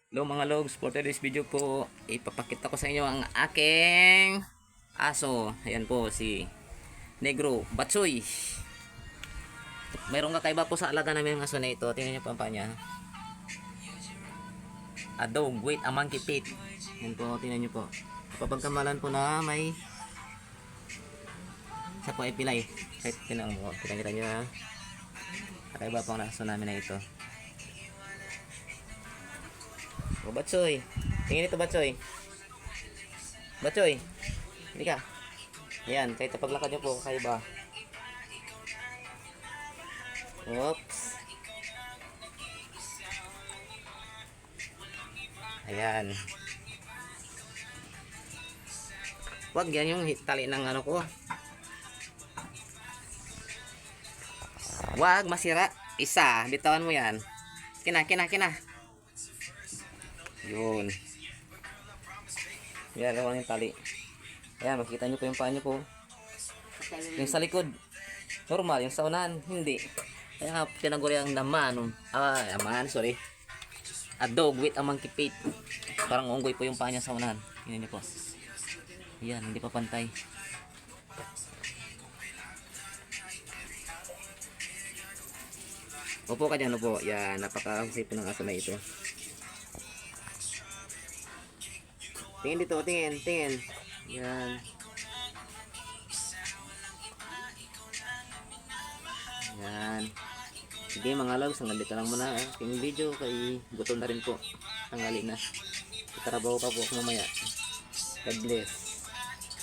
Hello mga logs, for today's video po, ipapakita ko sa inyo ang aking aso. Ayan po si Negro Batsoy. Mayroong kakaiba po sa alaga namin ng aso na ito. Tingnan niyo po ang panya. A dog with a monkey feet. Ayan po, tingnan niyo po. Kapagkamalan po na may isa po ay pilay. Kahit tingnan mo, kita niyo ha. Kakaiba po ang aso namin na ito. O Batsoy, tingin ito Batsoy. Batsoy, hindi ka. Ayan, kahit paglakad nyo po, kakaiba. Oops. Ayan. Wag yan yung tali ng ano ko. Wag masira. Isa, bitawan mo yan. Kina. Yun. Yan, lang yung tali. Ayan, makikita nyo po yung paa nyo po. Yung sa likod, normal. Yung sa unahan, hindi. Kaya nga, tinaguri ang naman. Sorry. A dog with a monkey feet. Parang unggoy po yung paa niya sa unahan. Tingnan nyo po. Yan, hindi pa pantay. Upo ka dyan, upo. Yan, napaka-safe ng aso na ito. Tingin dito, tingin. Yan. Yan. Sige mga loves, hanggang dito lang muna yung video kay gutom na rin po. Tanghali na. Itrabaho pa po mamaya. God bless.